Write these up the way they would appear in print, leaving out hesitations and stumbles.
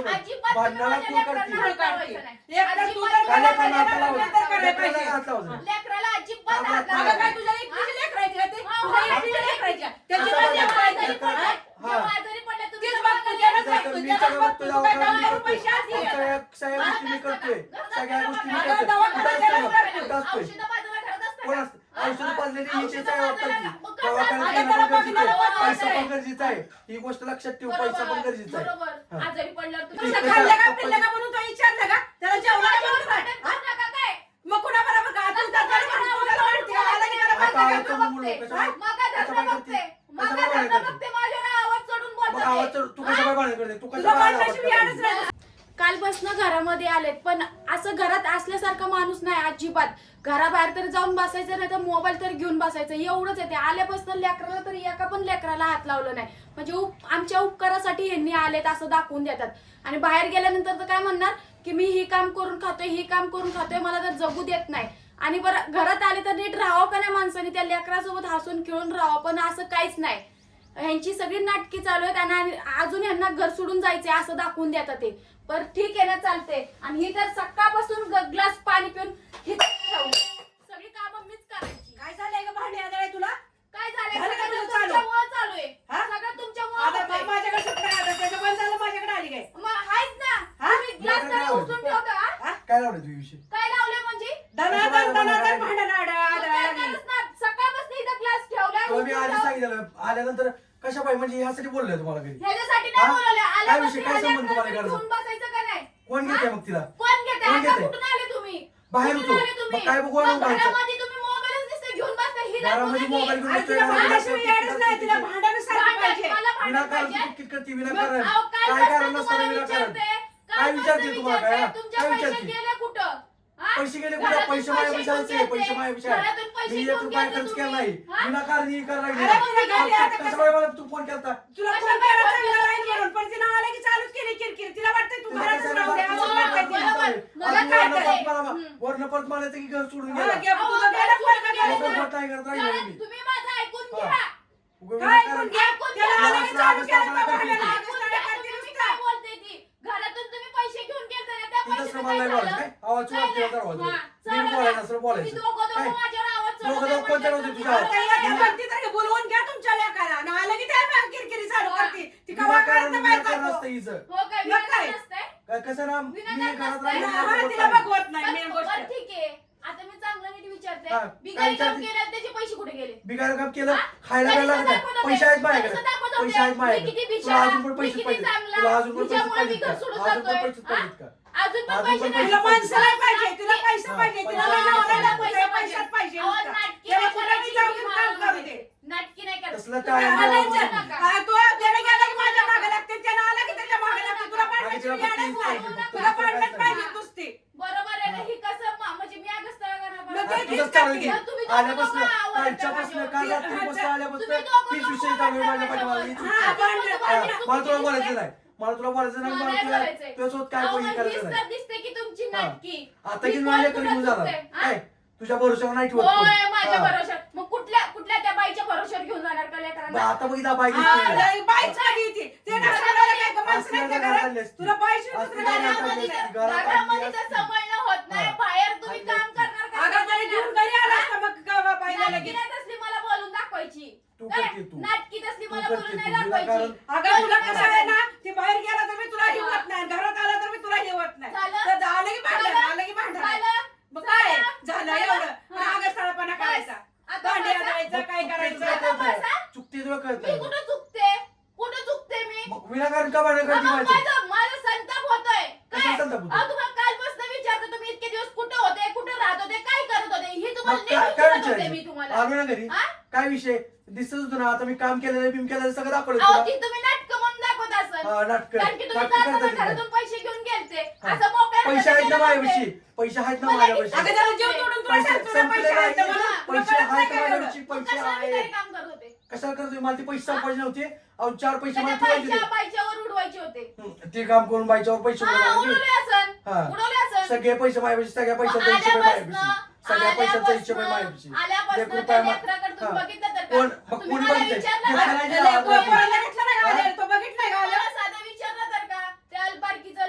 अजिबात भांडणाला माझ्या तू लेकरांना करते. हात लावायचा नाही. एकतर तू अजिबात तर काय माझ्या लेकरांना हात लेकरांना लावायचा? तर करायला लेकरांना पाहिजे. हात लावायचा. लेकराला अजिबात हात अगं अगं काय लावायचा तुझ्या एकटीची लेकरायची का ते? हा, तुझ्या हा. एकटीची लेकरायची का? त्याची असं माझी बघा. लेकरायची. आजारी हा. पडले, जेव्हा आजारी पडले तुम्ही तेच तेव्हा बघतो, बघायला त्यालाच पाहिजे. बघतो, मी त्यालाच सगळं बघतो. बघतो, तू काय दवाखान्यात दवाखान्यात बघतो. पैसे असतील. सगळ्या गोष्टी मी करतोय. सगळ्या गोष्टी मी अगं, करतोय. दवाखान्यात कुठं गेल्यावर असतोय? करतोय. कुठं असतोय? औषधं बाजूला ठेवत असता कोण का? असतं? औषधं पाजलेली औषधं हिचीच आहे वाटतं पाजलेलं. की. मग कसं दवाखान्यात असतं? गेलं पण त्याला गरजेचं आहे. बघायला पैसा बघायला पण गरजेचा आहे. ही गोष्ट लक्षात ठेव. पैसा पण गरजेचा आहे. बरोबर. हा. आजारी पडल्यावर तुझं तुम्ही खाल्लं का पिल्लं का म्हणून तो विचारलं का? त्याला जेवलं का जेवलं भांडण का? करू नका काय? मग कुणा बरोबर का? तू तर त्याला म्हणतो, तू त्याला म्हणते, आला की त्याला आता म्हणते आवाज का? चढून बोलू. कशाला- मगा धरणं कशाला बघते. करते? मगा कशाला धरणं करते? बघते. माझ्या आवाज चढून मग बोलते. आवाज चढ- तू कशा भांडण करते? तू तुला कशा आवाज भांडणाची करते? वेळच नाही. कालपासनं घरामध्ये आलेत पण असं घरात असल्यासारखा माणूस नाही अजिबात. घराबाहेर तर जाऊन बसायचं नाही तर मोबाईल तर घेऊन बसायचं एवढंच आहे ते. आल्यापासून लेकराला तर एका पण लेकराला हात लावलं नाही. म्हणजे आमच्या उपकारासाठी यांनी आलेत असं दाखवून देतात. आणि बाहेर गेल्यानंतर तर काय म्हणणार की मी ही काम करून खातोय ही काम करून खातोय मला तर जगू देत नाही. आणि बरं घरात आले तर नीट राहावं का नाही माणसाने त्या लेकरासोबत हसून खेळून राहावं पण असं काहीच नाही. ह्यांची सगळी नाटकी चालू आहेत आणि अजून ह्यांना घर सोडून जायचंय असं दाखवून देतात ते. पर ठीक आहे ना चालते. आणि ही तर सकाळपासून ग्लास पाणी पिऊन ही ठेवलं. सगळी कामं मीच करायची. काय झालंय ग भांडे आदळ तुला? काय झालंय? झालं का सगळं तुझं चालू? तुमच्यामुळं चालू आहे. हा? सगळं तुमच्यामुळं आता होतंय. माझ्याकडे सुटलं आता त्याचं बंद झालं माझ्याकडे आली काय? मग आहेच ना. हा? तुम्ही ग्लास मग जरा काय उचलून ठेवता का? हा? काय लावलं तू विषय? काय लावलंय म्हणजे? दनादन दनादन भांडण मग आदळ काय लागली. करत ना? सकाळपासून इथं ग्लास ठेवलाय, तुला मी उचलून आधी ठेव. सांगितलं आल्यानंतर कशा पाहिजे म्हणजे ह्यासाठी बोललोय तुम्हाला घरी. ह्याच्यासाठी नाही हा? बोलवलं. काय आल्यापासून विषय? काय ह्या संबंध तुम्हाला लेकरांना घराचा? घेऊन बसायचं का नाही? कोण घेते मग तिला? कोण घेते? कोण आता घेते? कुठून आले तुम्ही? बाहेर कुठून होतो. आले तुम्ही? मग काय बघू मग व्हायचं? घरामध्ये तुम्ही मोबाईलच नुसतं घेऊन बसता. ही घरामध्ये दाखवू मोबाईल नका. घेऊन आणि तिला भांडणाशिवाय येडच नाही, तिला भांडण सारखं भांडण, पाहिजे. मला भांडण विनाकारण पाहिजे. तू किटकिट करते मग विनाकारण. अहो, काय कालपासून कारण नसताना तुम्हाला विनाकारण. विचारते. काय कालपासून विचारते तुम्हाला काय? विचारते. तुमचे काय पैसे विचारते? गेले कुठं? हा? पैसे गेले कुठे? घरातून पैसे माझ्या घेऊन विचारायचे. गेलते. पैसे माझ्या विचार. घरातून पैसे मी एक घेऊन रुपया गेलते खर्च केला तुम्ही. नाही. हा? विनाकारण ही करायला अरे तुला घरी आता कशा कसं- मला तू फोन केलता? तुला फोन केला चांगला नाही म्हणून, पण तिनं आलं की चालूच केली किरकिर. तिला वाटतंय तू घरातच राहू दे, असं वाटतंय तिला. मला काय करायचं? वर्ण परत म्हणायचं की घर सोडून हा, गेला. घे, तुझं गेलं पण का गेलं? लोकं खोटं आहे करत राहिलो मी. तुम्ही माझं ऐकून हा. घ्या. उगाच काय विनाकारण- ऐकून घ्या? ऐकून त्याला घ्या. आलं की चालू केलं तर भांडण. ऐकून ऐकून घ्या. तुम्ही काय बोलते ती? घरातून तुम्ही पैसे घेऊन गेलते ना, त्या तिथं पैशाचं श्रमाला काय नाही बोलायचं झालं? काय? आवाज काय वाढते नाही. तर आवाज हा, वाढते. चला मी द्या. बोलायचं असं तुम्ही बोलायचं. दोघं काय? माझ्यावर आवाज चढवताय दोघं कोण म्हणजे चढवते तुम्ही तुझ्यावर? आता या म्हणती तर बोलवून घ्या तुमच्या लेकाला. आणि आलं की त्या किरकिरी चालू करते. ती कवा विनाकारण काढतं बाहेर विनाकारण काढतो. असतं हिचं. हो काय मग काय? विनाकारण असतंय? काय कसं ना मी विनाकारण घरात नसतंय. हा, राहिलो तिला बघवत नाही मेन बरं, गोष्ट. ठीक आहे. आता मी चांगलं नीट विचारते. हा, बिगारी काय काम विचारते? केलं त्याचे पैसे कुठे गेले? बिगार काम केलं हा? खायला पैसे काय लागत दाखवत होते. पैसे आहेत माझ्याकडे पैसे दाखवत होते. पैसे आहेत मी माझ्याकडे किती तुला बिचारा, अजून पण मी पैसे किती पाहिजे चांगला, तुला अजून पण पैसे तुझ्यामुळे मी पाहिजेत घर का सोडून अजून पण जातोय. पैसे पाहिजेत का अजून पण अजून पैसे पण नाही. तिला माणसं नाही पाहिजे, नाटकी- तिला पैसा पाहिजे, तिला पैसा नवरा पाहिजे. पाहिजे, पैशात पाहिजे अहो, नुसता. नाटकी त्याला नाही कुठं करायची, बी जाऊन तुम्ही काम मला करू दे. नाटकी नाही करायची. तसलं तुम्ही काय मला नाही. बोलू नका. तू त्याने गेला की माझ्या मागे लागते, त्यानं आला की त्याच्या मागे लागते. तुला भांडणाची तिला वेळ फक्त नाही. पाहिजे, फक्त तुला दुसरं भांडणच काय पाहिजे नाही. नुसती. बरोबर आहे ना? ही कसं म्हणजे मी आगच मग हा, ते तुझंच तेच चालू करते. आहे. तुम्ही दोघं आल्यापासून दोघं आवडता कालच्यापासून काल माझ्यावर. रात्रीपासून आल्यापासून तुम्ही दोघं तीच दोघं विषय चालू आहे माझ्या आवडता पाठीमागे माझ्यावर. हीच हा, विषय. भांडण- हा, भांडण मला तुला चुकीची बोलायचं दिसते. नाही मला तुला बोलायचं नाही मला मला नाही तुला बोलायचंय. तुझ्यासोबत काय अहो, कोणी मग करायचं हीच नाही तर दिसते की तुमची हा. नाटकी. आता ही की कोण माझ्या कुठं कधी झाला चुकतंय? हा? काय तुझ्या भरोशावर नाही ठेवत कोण. होय, माझ्या हा. भरोशावर. मग कुठल्या कुठल्या त्या बाईच्या भरोशावर घेऊन जाणार का बरं, लेकरांना? आता बघितला बाईक हा, लय बाईच कधी येते. ते नसलेलं काय का माणसं नाही त्या घरात? असलेलं तुला पाहिजे असलेलं दुसरं काय घरात नाही आणली पाहिजे. असती. घरात घरामध्ये आणली तर असती. सांभाळणं होत नाही. हा. बाहेर तुम्ही आणली काम असती. करणार का? अगं तरी घेऊन घरी आला असता मग का पाहिजे नाटकी लगेच. नाही तसली मला बोलून दाखवायची. तू काय? करते तू. नाटकी तसली तू मला करते बोलून तू. नाही दाखवायची. विनाकारण- अगं तुला कसं आहे ना, ते बाहेर गेला तर मी तुला हिवत नाही, घरात आला तर मी तुला हिवत नाही. झालं? तर आलं की भांडण, झालं? आलं की भांडण. झालं? मग काय झालं? झालं एवढं? पण हा. आगस्थळपणा करायचा, आता भांडी बसा. आदळायचं, काय करायचं. आता बसा. चुकते तुला कळत मी कुठं चुकते? कुठं चुकते मी? मग विनाकारण का भांडण करते मग माझ्या माझा संताप होतोय. काय? कशाला संताप होतोय? अहो, तुम्हाला कालपासून विचारते तुम्ही इतके दिवस कुठं होते, कुठं राहत होते, काय करत होते? हे तुम्हाला मग नीट काय विचारत होते मी विचारायचं तुम्हाला. आलो ना घरी हा? काय विषय दिसत होतं ना आता मी काम केलेलं बिम केलेलं सगळं दाखवलं अहो, तुला ती तुम्ही नाटकं म्हणून दाखवत असाल. हा, नाटकं कारण की तुम्ही नाटकं जाताना करतात तिथे. घरातून पैसे घेऊन गेलते. हा. असं मोकळ्या पैसे आहेत ना हाताने गेले माझ्यापाशी नव्हते. पैसे आहेत ना मला माझ्यापाशी अगं त्याला जीव तोडून तुला पैसे सांगतो ना, पैसे संपले आहेत नाही. मला. तुला पैसे कळत नाही आहेत का एवढं? माझ्यापाशी मग पैसे कशाला आहे बिचारी काम करत होते? कशाला करतोय मला ते पैसे संपायचे नव्हते अहो 4 पैसे मला त्याच्या ठेवायचे बाईच्यावर उडवायचे होते. होते. ते काम करून बाईच्यावर पैसे हा, उडवले. उडवले असन. हा. उडवले असन. सगळे पैसे माझ्यापाशी सगळ्या पैशाचा हिशोब आहे माझ्यापाशी सगळ्या पैशाचा हिशोब आहे माझ्यापाशी आल्यापासून एक रुपया त्या मा- लेकराकडे तुम्ही हा. बघितलं तर का? कोण मग तुम्ही कोणी मला बघितलंय विचारलं ते का? खाण्याची त्याला लाज पोळी नाही. पोळायला घेतलं नाही का? हा? आलेलं तो बघितलंय का? आलेलं? मला साधं विचारलं तर का? त्या अल्पारकीचं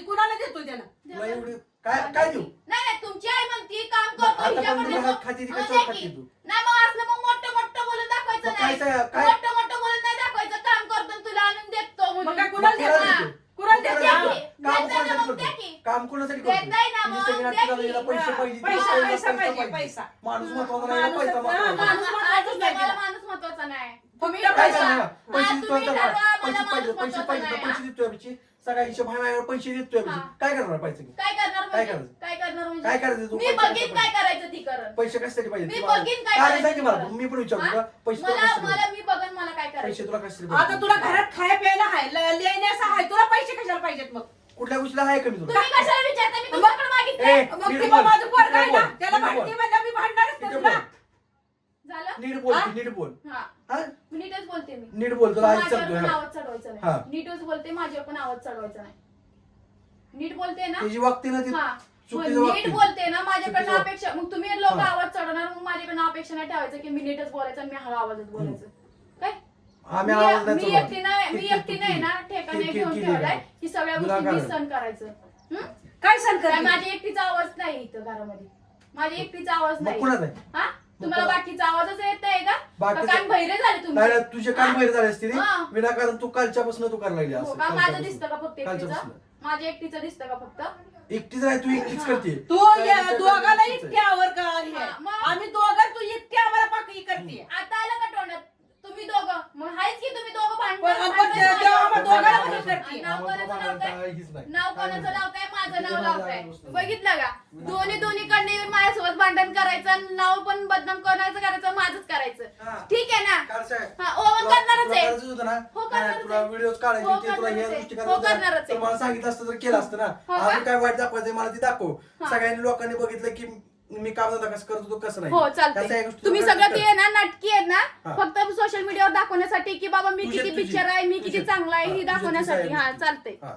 कुणाला देतोय त्यानं तुला एवढी काय काय देऊ नाही नाही तुमची आई म्हणती काम मग करतो आता पण हिच्याकडे तुला देतो. खाती ती मग काय दे चौकात की. तू नाही मग असलं मग मोठं मोठं बोलून दाखवायचं मग नाही काय मोठं मोठं बोलून नाही दाखवायचं काम करतो आणि तुला आणून देतो मग म्हणून काय कुणाला कुणाला देतोय देतोय? कुणाला दे देतोय की. काम देताय ना कोणासाठी मग द्या करतो की. काम कोणासाठी देताय ना करतो मग, सगळी द्या नाटकं की. झाली, पैसे पाहिजे पैसा, पैसा पैसा पाहिजे, पाहिजे, पैसा. माणूस महत्वाचा नाही माणूस- पैसा महत्वाचा माणूस- आजच मला माणूस महत्वाचा नाही. तुम्ही फक्त काय पैसा. करणार पैसे हा, देतोय तुम्ही आता ठरवा, पैसे मला पाहिजे माणूस पैसे पाहिजे महत्वाचा पैसे देतोय आमची सगळ्या हिशोब हाय पैसे देतोय हा. काय करणार पैसे काय करणार काय म्हणजे? करायचं? काय करणार म्हणजे? काय करायचं तू? मी पैसे बघीन काय काय करायचं ती करत. पैसे कशासाठी पाहिजे मी ते मला- बघीन काय काय करायचं सांग की मला तुला. मी पण विचारतो का पैसे तुला मला कशासाठी मला पाहिजे? मी बघन मला काय पैसे करायचं. तुला कशासाठी आता पाहिजे? तुला घरात खाया प्यायला आहे लिहिण्याचं आहे तुला पैसे कशाला पाहिजेत मग कुठल्या गोष्टीला आहे कमी तुला तुम्ही कशाला विचारता मी तुमच्याकडे मागितलं. ए, मग नीट ते बोल, माझं पोरग आहे ना नीट बोल, त्याला नीट बोल. भांडती म्हणजे मी भांडणारच ना नीट तुला बोल. झालं? नीट बोल हा? नीट बोल हा. हा मी नीटच बोलते मी. नीट बोल तुला आज माझ्यावर सांगतोय पण हा. आवाज चढवायचा हा. नाही. नीटच बोलते माझ्यावर पण आवाज चढवायचा नाही. नीट बोलते ना. त्याची वागते ना ती हा. मग चुकीचं नीट वागते. बोलते ना माझ्याकडनं चुकीचं अपेक्षा मग तुम्ही लोक हा. आवाज चढवणार मग माझ्याकडनं अपेक्षा नाही ठेवायचं की मी नीटच बोलायचं आणि मी हळू आवाजच बोलायचं काय आम्ही आवाज नाही मी चढवत. एकटी नाही मी ठीक, एकटी ठीक, नाही ठीक. ना ठेकाने ठीक, घेऊन ठीक, ठेवलाय ठीक. की सगळ्या तुला गोष्टी मी काय? सहन करायचं हं? काय सण काय करते माझ्या एकटीचा आवाज नाही इथं घरामध्ये माझ्या एकटीचा आवाज मग नाही कुणाचा आहे? हा तुम्हाला मग बाकीचा आवाजच येत नाही का बाकीचा- कान बहिरे झाले नाही तुमचे नाही, तुझे कान बाहेर झाले असते रे हा. विनाकारण तू कालच्यापासून तू करायला लागली हो असं का माझं कालच्यापासून. दिसतं का फक्त एकटीचं कालच्यापासून. माझ्या एकटीचं दिसतं का फक्त एकटीच आहे तू एकटीच करते तू दोघाला इतक्यावर का हे? हा, मग? आम्ही दोघं तू इतकी आम्हाला पाकळी करते आता आलं का तोंडात तुम्ही दोघं मग हायच की तुम्ही दोघं पण तेव्हा आम्हाला दोघांना पण करते. नाव कोणाचं नाव काय हीच नाही. नाव कोणाचं नाव काय माझं नाव तुझं नाव नाव काय नुसतं. बघितलं का दोन्हीकडे येऊन माझ्यासोबत भांडण करायचं आणि नाव पण बदनाम कोणाचं करायचं माझंच करायचं हा. ठीक आहे ना काल साहेब, हा ओवन तुला- करणारच तुला आहे करायचं होतं ना? हो, काय, करणारच तुला आहे. व्हिडिओ काढायचे हो, ते तुला ह्या करणारच गोष्टी आहे. करायच्या हो, करणारच होत्या. आहे. तर मला सांगितलं असतं तर केलं असतं ना हो का? अजून काय वाईट दाखवायचं मला ते दाखव हा. सगळ्यांनी लोकांनी बघितलं की मी काम धंदा कसं करत होतो कसं नाही हो त्याच्या या चालतंय गोष्टी तुम्ही तुला सगळं कळतं. ते ना नाटकी आहेत ना हा. फक्त सोशल मीडियावर दाखवण्यासाठी की बाबा मी तुझे- किती तुझी. पिक्चर आहे मी किती तुझे. चांगला आहे हा, ही तुझे- दाखवण्यासाठी तुझे हा आहे. चालतंय हा.